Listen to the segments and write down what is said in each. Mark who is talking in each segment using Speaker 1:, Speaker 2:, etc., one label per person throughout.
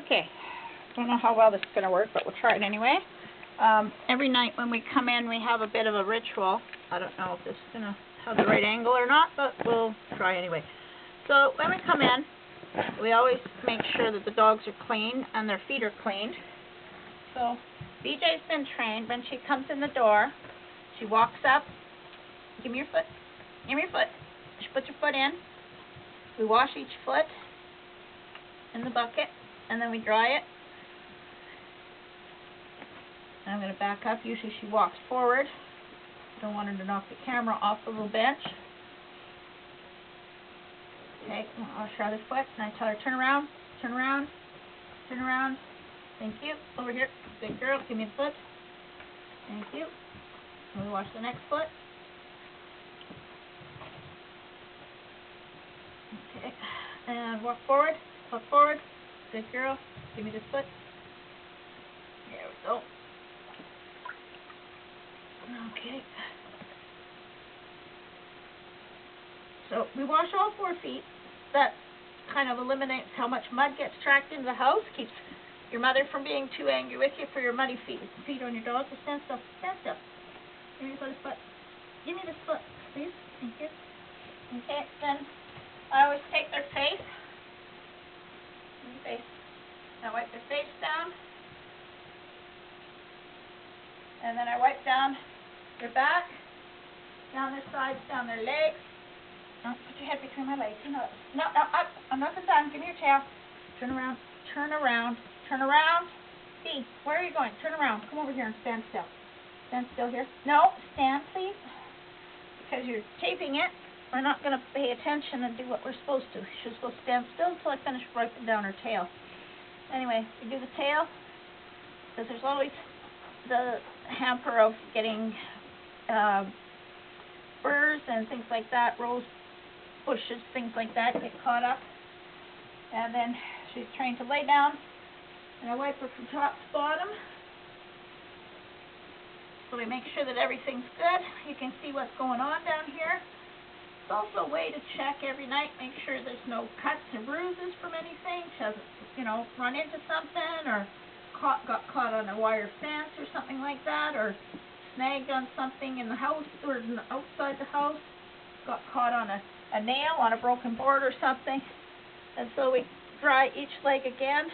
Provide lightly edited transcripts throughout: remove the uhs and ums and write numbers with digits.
Speaker 1: Okay, don't know how well this is going to work, but we'll try it anyway. Every night when we come in, we have a bit of a ritual. I don't know if this is going to have the right angle or not, but we'll try anyway. So when we come in, we always make sure that the dogs are clean and their feet are cleaned. So BeeJay's been trained. When she comes in the door, she walks up. Give me your foot. Give me your foot. She puts her foot in. We wash each foot in the bucket, and then we dry it. And I'm going to back up. Usually she walks forward. Don't want her to knock the camera off the little bench. Okay, I'll wash her other foot, and I tell her, turn around, turn around, turn around. Thank you. Over here. Good girl. Give me the foot. Thank you. And we wash the next foot. Okay. And walk forward. Walk forward. Good girl. Give me this foot. There we go. Okay. So we wash all 4 feet. That kind of eliminates how much mud gets tracked into the house. Keeps your mother from being too angry with you for your muddy feet. Feet on your dog. Just stand still. Stand still. Give me this foot. Give me this foot, please. Thank you. Okay. Then I always take their face. Face. I wipe their face down. And then I wipe down their back, down their sides, down their legs. Don't put your head between my legs. No, up. I'm not done. Give me your tail. Turn around. Turn around. Turn around. Bee, where are you going? Turn around. Come over here and stand still. Stand still here. No, stand, please. Because you're taping it, we're not going to pay attention and do what we're supposed to. She's supposed to stand still until I finish wiping down her tail. Anyway, we do the tail, because there's always the hamper of getting burrs and things like that, rose bushes, things like that get caught up. And then she's trained to lay down, and I wipe her from top to bottom. So we make sure that everything's good. You can see what's going on down here. It's also a way to check every night, make sure there's no cuts and bruises from anything. She hasn't, run into something or got caught on a wire fence or something like that, or snagged on something in the house or outside the house, got caught on a nail on a broken board or something. And so we dry each leg again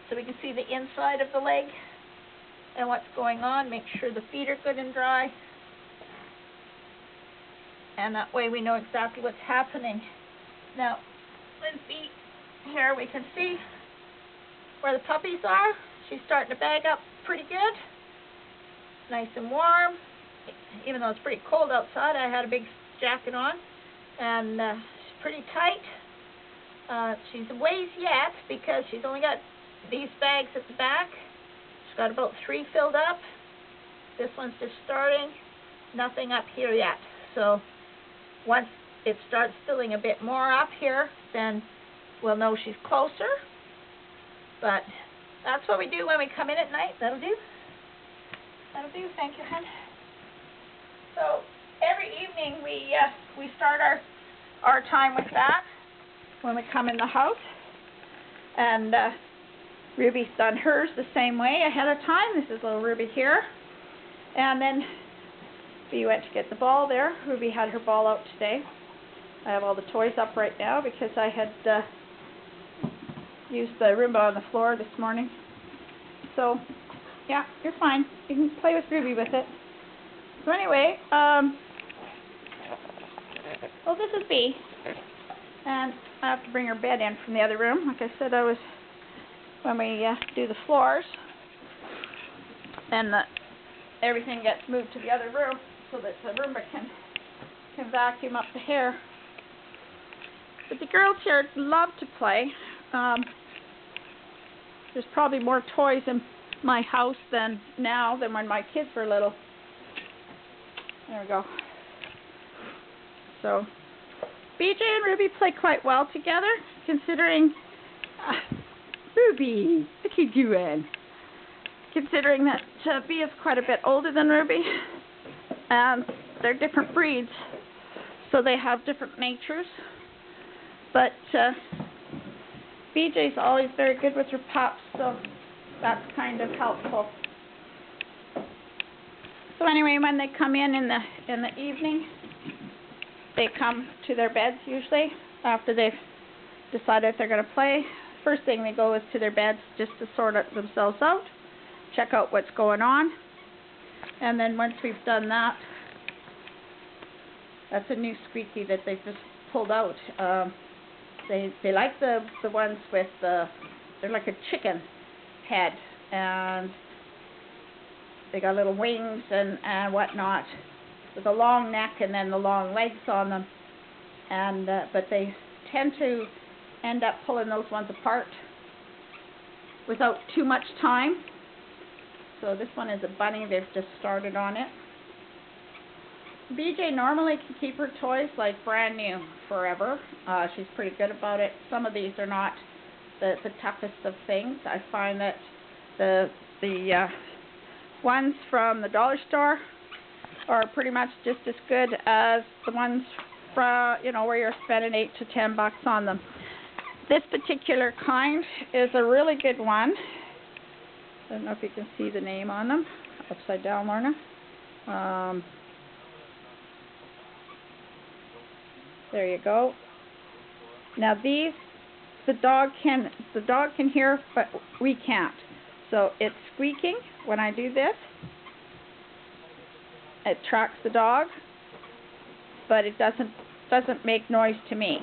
Speaker 1: so we can see the inside of the leg and what's going on. Make sure the feet are good and dry, and that way we know exactly what's happening. Now, with Bee here, we can see where the puppies are. She's starting to bag up pretty good. Nice and warm. Even though it's pretty cold outside, I had a big jacket on, and she's pretty tight. She's a ways yet because she's only got these bags at the back. She's got about 3 filled up. This one's just starting. Nothing up here yet. So once it starts filling a bit more up here, then we'll know she's closer. But that's what we do when we come in at night. That'll do. That'll do. Thank you, hon. So every evening we start our time with that when we come in the house. And Ruby's done hers the same way ahead of time. This is little Ruby here. And then Bee went to get the ball there. Ruby had her ball out today. I have all the toys up right now because I had used the Roomba on the floor this morning. So, yeah, you're fine. You can play with Ruby with it. So anyway, well, this is Bee. And I have to bring her bed in from the other room. Like I said, when we do the floors, and everything gets moved to the other room so that the Roomba can vacuum up the hair. But the girls here love to play. There's probably more toys in my house than when my kids were little. There we go. So BeeJay and Ruby play quite well together, considering Ruby, what are you doing? Considering that Bee is quite a bit older than Ruby, and they're different breeds, so they have different natures. But BeeJay's always very good with her pups, so that's kind of helpful. So anyway, when they come in the evening, they come to their beds usually after they've decided if they're going to play. First thing they go is to their beds just to sort themselves out, check out what's going on, and then once we've done that, that's a new squeaky that they've just pulled out. They like the ones with they're like a chicken head, and they got little wings and whatnot, with a long neck and then the long legs on them, and but they tend to end up pulling those ones apart without too much time. So this one is a bunny. They've just started on it. BeeJay normally can keep her toys like brand new forever. She's pretty good about it. Some of these are not the toughest of things. I find that the ones from the dollar store are pretty much just as good as the ones from, you know, where you're spending $8 to $10 on them. This particular kind is a really good one. I don't know if you can see the name on them. Upside down, Lorna. There you go. Now these, the dog can hear, but we can't. So it's squeaking when I do this. It tracks the dog, but it doesn't make noise to me.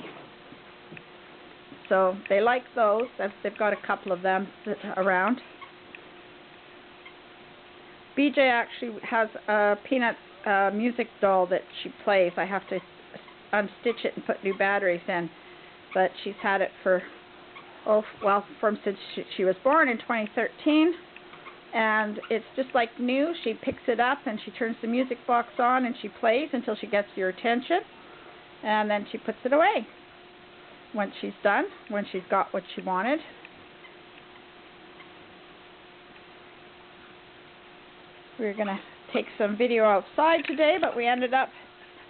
Speaker 1: So they like those. They've got a couple of them around. BeeJay actually has a Peanuts music doll that she plays. I have to unstitch it and put new batteries in, but she's had it for since she was born in 2013, and it's just like new. She picks it up and she turns the music box on and she plays until she gets your attention, and then she puts it away once she's done, when she's got what she wanted. We were going to take some video outside today, but we ended up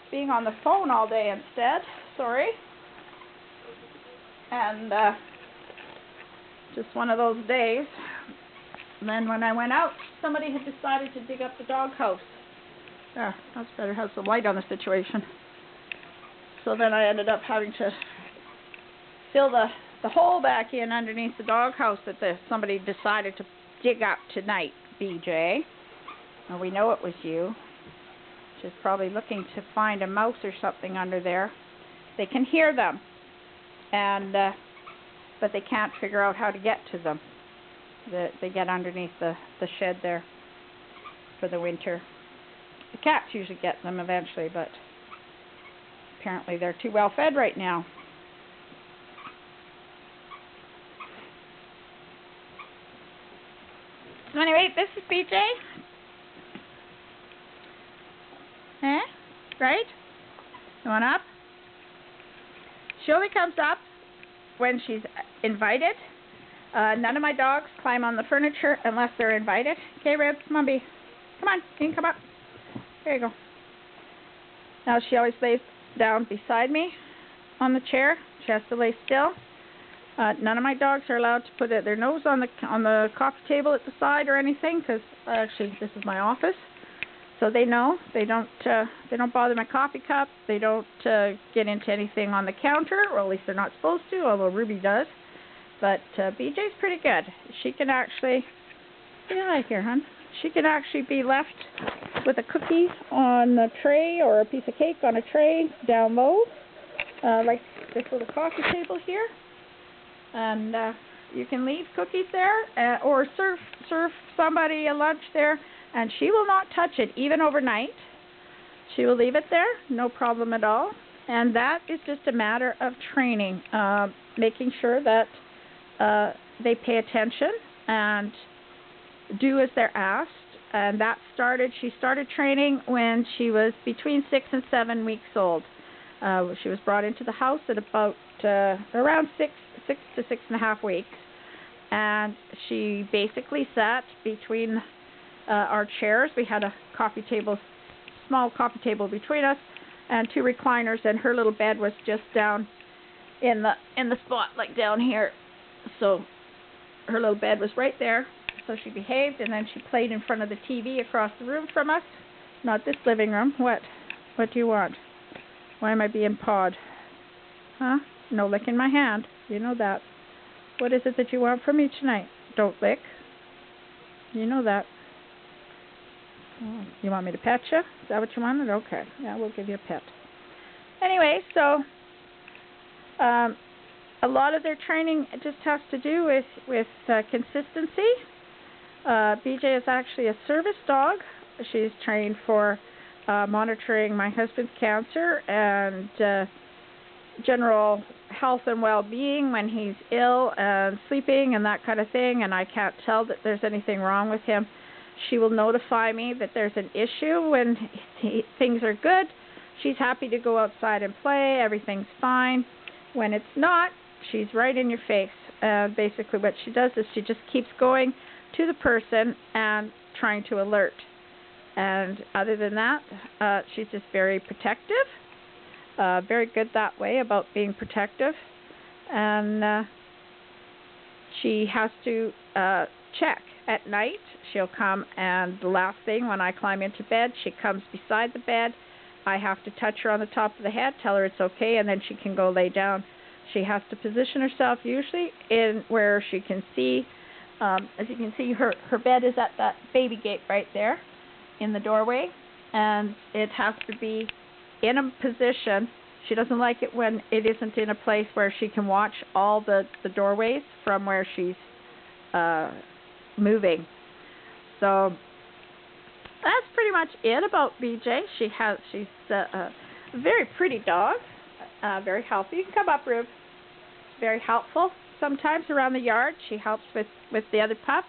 Speaker 1: being on the phone all day instead. Sorry. And just one of those days. And then when I went out, somebody had decided to dig up the doghouse. Yeah, that's better. Have some light on the situation. So then I ended up having to fill the hole back in underneath the doghouse that somebody decided to dig up tonight, BeeJay. Well, we know it was you. She's probably looking to find a mouse or something under there. They can hear them, and but they can't figure out how to get to them. They get underneath the shed there for the winter. The cats usually get them eventually, but apparently they're too well fed right now. So anyway, this is BeeJay. Right? Going up? She only comes up when she's invited. None of my dogs climb on the furniture unless they're invited. Okay, Rib, come on, Bee. Come on, you can come up. There you go. Now she always lays down beside me on the chair. She has to lay still. None of my dogs are allowed to put their nose on the coffee table at the side or anything, because actually this is my office. So they know they don't bother my coffee cup. They don't get into anything on the counter, or at least they're not supposed to, although Ruby does. But BeeJay's pretty good. She can actually get out of here, hon. She can actually be left with a cookie on a tray or a piece of cake on a tray down low, like this little coffee table here, and you can leave cookies there, or serve somebody a lunch there. And she will not touch it, even overnight. She will leave it there, no problem at all. And that is just a matter of training, making sure that they pay attention and do as they're asked. And that she started training when she was between 6 and 7 weeks old. She was brought into the house at about around 6 to 6.5 weeks. And she basically sat between our chairs. We had a small coffee table between us, and 2 recliners, and her little bed was just down in the spot, like down here. So her little bed was right there, so she behaved, and then she played in front of the TV across the room from us. Not this living room. What? What do you want? Why am I being pawed? Huh? No licking my hand. You know that. What is it that you want from me tonight? Don't lick. You know that. Oh, you want me to pet you? Is that what you wanted? Okay. Yeah, we'll give you a pet. Anyway, so a lot of their training just has to do with consistency. BeeJay is actually a service dog. She's trained for monitoring my husband's cancer and general health and well-being when he's ill and sleeping and that kind of thing, and I can't tell that there's anything wrong with him. She will notify me that there's an issue when things are good. She's happy to go outside and play. Everything's fine. When it's not, she's right in your face. Basically what she does is she just keeps going to the person and trying to alert. And other than that, she's just very protective. Very good that way about being protective. And she has to check at night. She'll come, and the last thing when I climb into bed, she comes beside the bed. I have to touch her on the top of the head, tell her it's okay, and then she can go lay down. She has to position herself usually in where she can see. As you can see, her bed is at that baby gate right there in the doorway, and it has to be in a position. She doesn't like it when it isn't in a place where she can watch all the doorways from where she's moving. So that's pretty much it about BeeJay. She's a very pretty dog, very healthy. You can come up, Rube. Very helpful. Sometimes around the yard, she helps with the other pups.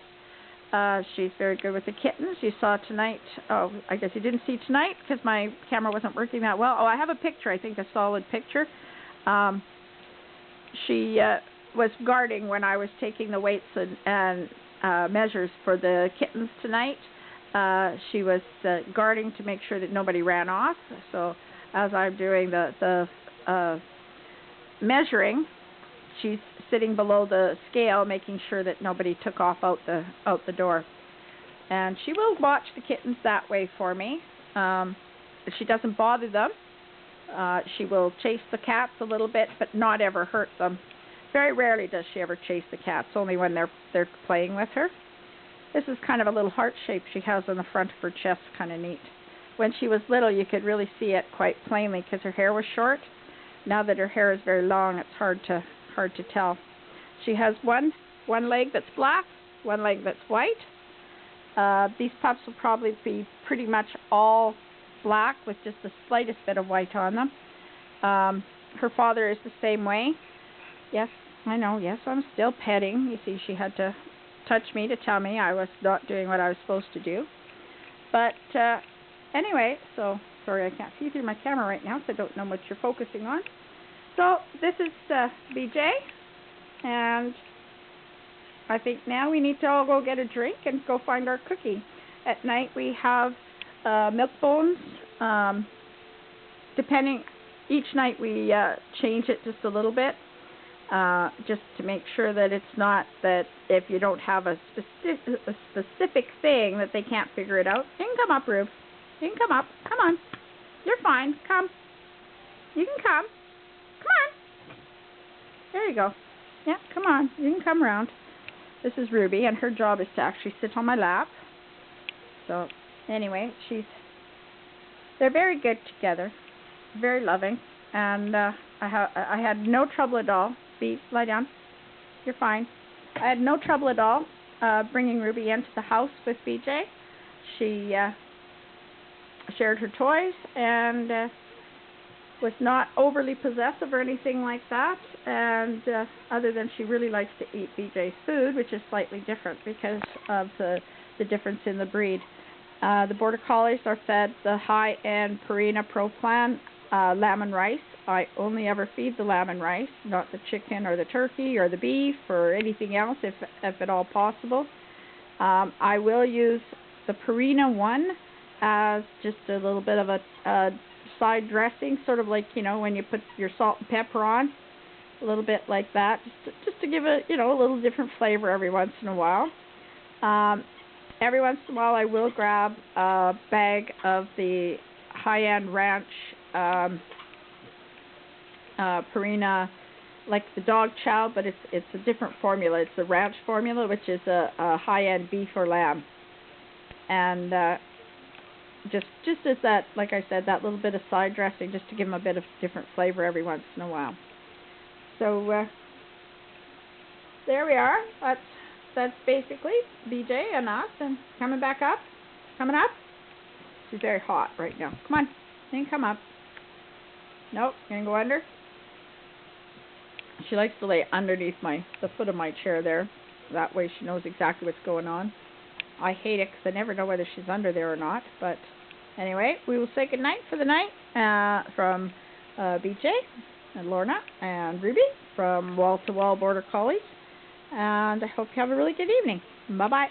Speaker 1: She's very good with the kittens. You saw tonight. Oh, I guess you didn't see tonight because my camera wasn't working that well. Oh, I have a picture. I think a solid picture. She was guarding when I was taking the weights and measures for the kittens tonight. She was guarding to make sure that nobody ran off. So as I'm doing the measuring, she's sitting below the scale, making sure that nobody took off out the door. And she will watch the kittens that way for me. She doesn't bother them. She will chase the cats a little bit, but not ever hurt them. Very rarely does she ever chase the cats, only when they're playing with her. This is kind of a little heart shape she has on the front of her chest, kind of neat. When she was little, you could really see it quite plainly because her hair was short. Now that her hair is very long, it's hard to tell. She has one leg that's black, one leg that's white. These pups will probably be pretty much all black with just the slightest bit of white on them. Her father is the same way. Yes, I know. Yes, I'm still petting. You see, she had to touch me to tell me I was not doing what I was supposed to do. But anyway, so sorry I can't see through my camera right now, so I don't know what you're focusing on. So this is BeeJay, and I think now we need to all go get a drink and go find our cookie. At night we have milk bones. Each night we change it just a little bit, just to make sure that it's not that if you don't have a specific thing that they can't figure it out. You can come up, Rube. You can come up. Come on. You're fine. Come. You can come. Come on. There you go. Yeah, come on. You can come around. This is Ruby, and her job is to actually sit on my lap. So, anyway, they're very good together. Very loving. And I had no trouble at all. Bee, lie down. You're fine. I had no trouble at all bringing Ruby into the house with BeeJay. She shared her toys and was not overly possessive or anything like that. And other than she really likes to eat BeeJay's food, which is slightly different because of the difference in the breed. The Border Collies are fed the high-end Purina Pro Plan lamb and rice. I only ever feed the lamb and rice, not the chicken or the turkey or the beef or anything else, if at all possible. I will use the Purina one as just a little bit of a side dressing, sort of like, you know, when you put your salt and pepper on. a little bit like that, just to give it, you know, a little different flavor every once in a while. Every once in a while I will grab a bag of the high-end ranch Purina, like the dog chow, but it's a different formula. It's the ranch formula, which is a high-end beef or lamb. And just as that, like I said, that little bit of side dressing, just to give them a bit of different flavor every once in a while. So there we are. That's basically BeeJay and us, and coming up. She's very hot right now. Come on, you can come up. Nope, gonna go under. She likes to lay underneath the foot of my chair there. That way she knows exactly what's going on. I hate it because I never know whether she's under there or not. But anyway, we will say goodnight for the night from BeeJay and Lorna and Ruby from Wall2Wall Border Collies. And I hope you have a really good evening. Bye-bye.